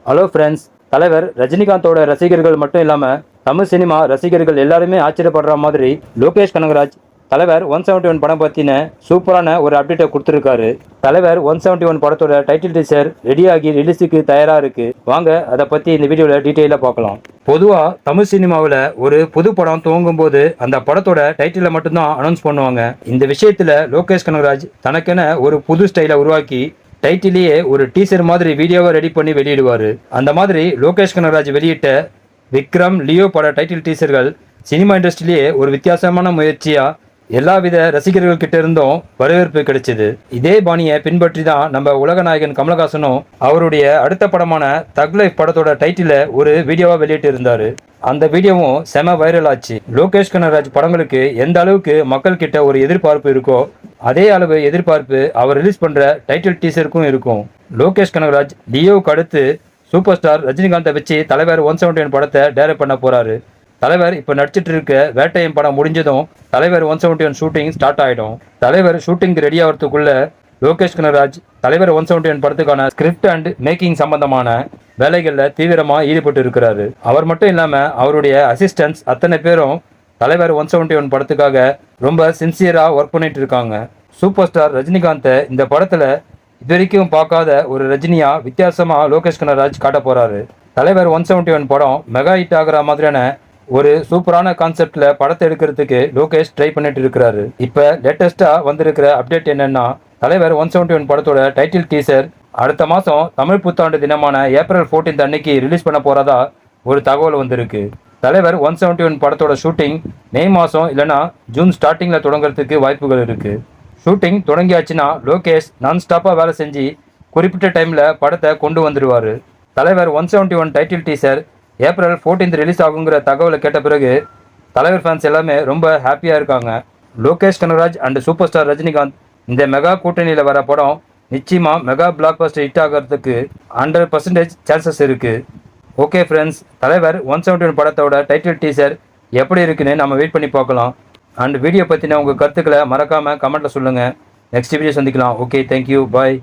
Hello friends, தலைவர் ரஜினிகாந்தோட ரசிகர்கள் மட்டும் இல்லாமல் தமிழ் சினிமா ரசிகர்கள் எல்லாருமே ஆச்சரியப்படுற மாதிரி லோகேஷ் கனகராஜ் தலைவர் 171 படம் பற்றின சூப்பரான ஒரு அப்டேட்டை கொடுத்துருக்காரு. தலைவர் 171 படத்தோட டைட்டில் டீசர் ரெடியாகி ரிலீஸுக்கு தயாராக இருக்குது. வாங்க அதை பற்றி இந்த வீடியோவில் டீட்டெயிலாக பார்க்கலாம். பொதுவாக தமிழ் சினிமாவில் ஒரு புது படம் துவங்கும் போது அந்த படத்தோட டைட்டிலை மட்டும்தான் அனௌன்ஸ் பண்ணுவாங்க. இந்த விஷயத்தில் லோகேஷ் கனகராஜ் தனக்கென ஒரு புது ஸ்டைலை உருவாக்கி டைட்டிலேயே ஒரு டீசர் மாதிரி வீடியோவை ரெடி பண்ணி வெளியிடுவார். அந்த மாதிரி லோகேஷ் கனகராஜ் வெளியிட்ட விக்ரம், லியோ பட டைட்டில் டீசர்கள் சினிமா இண்டஸ்ட்ரியிலேயே ஒரு வித்தியாசமான முயற்சியாக எல்லாவித ரசிகர்கள் கிட்ட இருந்தும் வரவேற்பு கிடைச்சது. இதே பாணியை பின்பற்றி தான் நம்ம உலகநாயகன் கமலஹாசனும் அவருடைய அடுத்த படமான தக் லைஃப் படத்தோட டைட்டில ஒரு வீடியோவா வெளியிட்டு இருந்தாரு. அந்த வீடியோவும் செம வைரல் ஆச்சு. லோகேஷ் கனகராஜ் படங்களுக்கு எந்த அளவுக்கு மக்கள் கிட்ட ஒரு எதிர்பார்ப்பு இருக்கோ அதே அளவு எதிர்பார்ப்பு அவர் ரிலீஸ் பண்ற டைட்டில் டீசருக்கும் இருக்கும். லோகேஷ் கனகராஜ் லியோவுக்கு அடுத்து சூப்பர் ஸ்டார் ரஜினிகாந்தை வச்சு தலைவர் 171 படத்தை டைரக்ட் பண்ண போறாரு. தலைவர் இப்போ நடிச்சிட்டு இருக்க வேட்டையம் படம் முடிஞ்சதும் தலைவர் 171 ஷூட்டிங் ஸ்டார்ட் ஆகிடும். தலைவர் ஷூட்டிங் ரெடி ஆகிறதுக்குள்ள லோகேஷ் கனகராஜ் தலைவர் 171 படத்துக்கான ஸ்கிரிப்ட் அண்ட் மேக்கிங் சம்பந்தமான வேலைகளில் தீவிரமாக ஈடுபட்டு இருக்கிறாரு. அவர் மட்டும் இல்லாமல் அவருடைய அசிஸ்டன்ட்ஸ் அத்தனை பேரும் தலைவர் 171 படத்துக்காக ரொம்ப சின்சியராக ஒர்க் பண்ணிட்டு இருக்காங்க. சூப்பர் ஸ்டார் ரஜினிகாந்தை இந்த படத்தில் இது வரைக்கும் பார்க்காத ஒரு ரஜினியா வித்தியாசமாக லோகேஷ் கனகராஜ் காட்ட போறாரு. தலைவர் 171 படம் மெகா ஹிட் ஆகிற மாதிரியான ஒரு சூப்பரான கான்செப்ட்ல படத்தை எடுக்கிறதுக்கு லோகேஷ் ட்ரை பண்ணிட்டு இருக்கிறாரு. இப்போ லேட்டஸ்டா வந்திருக்கிற அப்டேட் என்னன்னா, தலைவர் 171 படத்தோட டைட்டில் டீசர் அடுத்த மாதம் தமிழ் புத்தாண்டு தினமான ஏப்ரல் 14 அன்னைக்கு ரிலீஸ் பண்ண போறதா ஒரு தகவல் வந்திருக்கு. தலைவர் 171 படத்தோட ஷூட்டிங் மே மாதம் இல்லைனா ஜூன் ஸ்டார்டிங்கில் தொடங்குறதுக்கு வாய்ப்புகள் இருக்கு. ஷூட்டிங் தொடங்கியாச்சுன்னா லோகேஷ் நான் ஸ்டாப்பாக வேலை செஞ்சு குறிப்பிட்ட டைமில் படத்தை கொண்டு வந்துடுவார். தலைவர் 171 டைட்டில் டீசர் ஏப்ரல் 14 ரிலீஸ் ஆகுங்கிற தகவலை கேட்ட பிறகு தலைவர் ஃபேன்ஸ் எல்லாமே ரொம்ப ஹாப்பியாக இருக்காங்க. Lokesh Kanagaraj and super star Rajinikanth இந்த மெகா கூட்டணியில் வர படம் நிச்சயமாக மெகா பிளாக் பஸ்டர் ஹிட் ஆகிறதுக்கு 100% சான்சஸ் இருக்குது. ஓகே ஃப்ரெண்ட்ஸ், தலைவர் 171 படத்தோட டைட்டில் டீசர் எப்படி இருக்குன்னு நம்ம வெயிட் பண்ணி பார்க்கலாம். அண்ட் வீடியோ பற்றின உங்கள் கருத்துக்களை மறக்காமல் கமெண்ட்டில் சொல்லுங்கள். நெக்ஸ்ட் வீடியோ சந்திக்கலாம். ஓகே, தேங்க்யூ, பாய்.